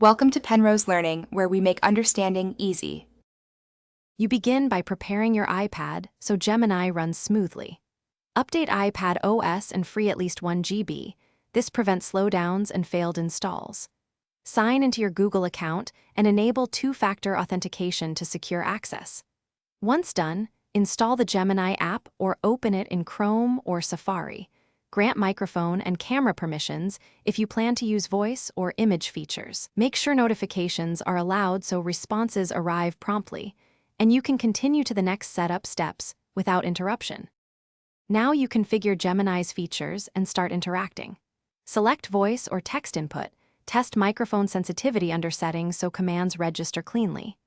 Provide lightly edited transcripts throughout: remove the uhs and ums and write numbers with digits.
Welcome to Penrose Learning, where we make understanding easy. You begin by preparing your iPad so Gemini runs smoothly. Update iPad OS and free at least 1 GB. This prevents slowdowns and failed installs. Sign into your Google account and enable two-factor authentication to secure access. Once done, install the Gemini app or open it in Chrome or Safari. Grant microphone and camera permissions if you plan to use voice or image features. Make sure notifications are allowed so responses arrive promptly, and you can continue to the next setup steps without interruption. Now you configure Gemini's features and start interacting. Select voice or text input. Test microphone sensitivity under settings so commands register cleanly.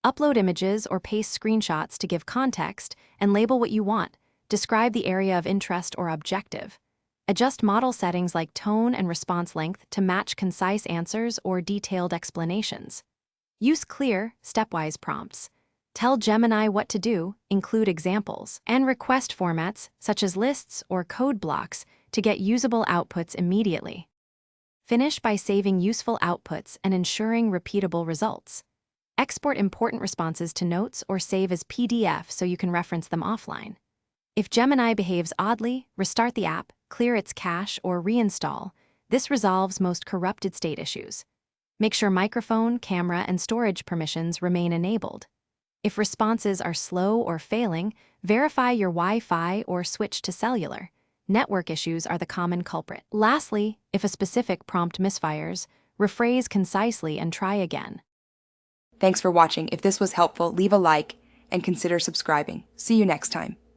Upload images or paste screenshots to give context and label what you want. Describe the area of interest or objective. Adjust model settings like tone and response length to match concise answers or detailed explanations. Use clear, stepwise prompts. Tell Gemini what to do, include examples, and request formats such as lists or code blocks to get usable outputs immediately. Finish by saving useful outputs and ensuring repeatable results. Export important responses to notes or save as PDF so you can reference them offline. If Gemini behaves oddly, restart the app, clear its cache, or reinstall. This resolves most corrupted state issues. Make sure microphone, camera, and storage permissions remain enabled. If responses are slow or failing, verify your Wi-Fi or switch to cellular. Network issues are the common culprit. Lastly, if a specific prompt misfires, rephrase concisely and try again. Thanks for watching. If this was helpful, leave a like and consider subscribing. See you next time.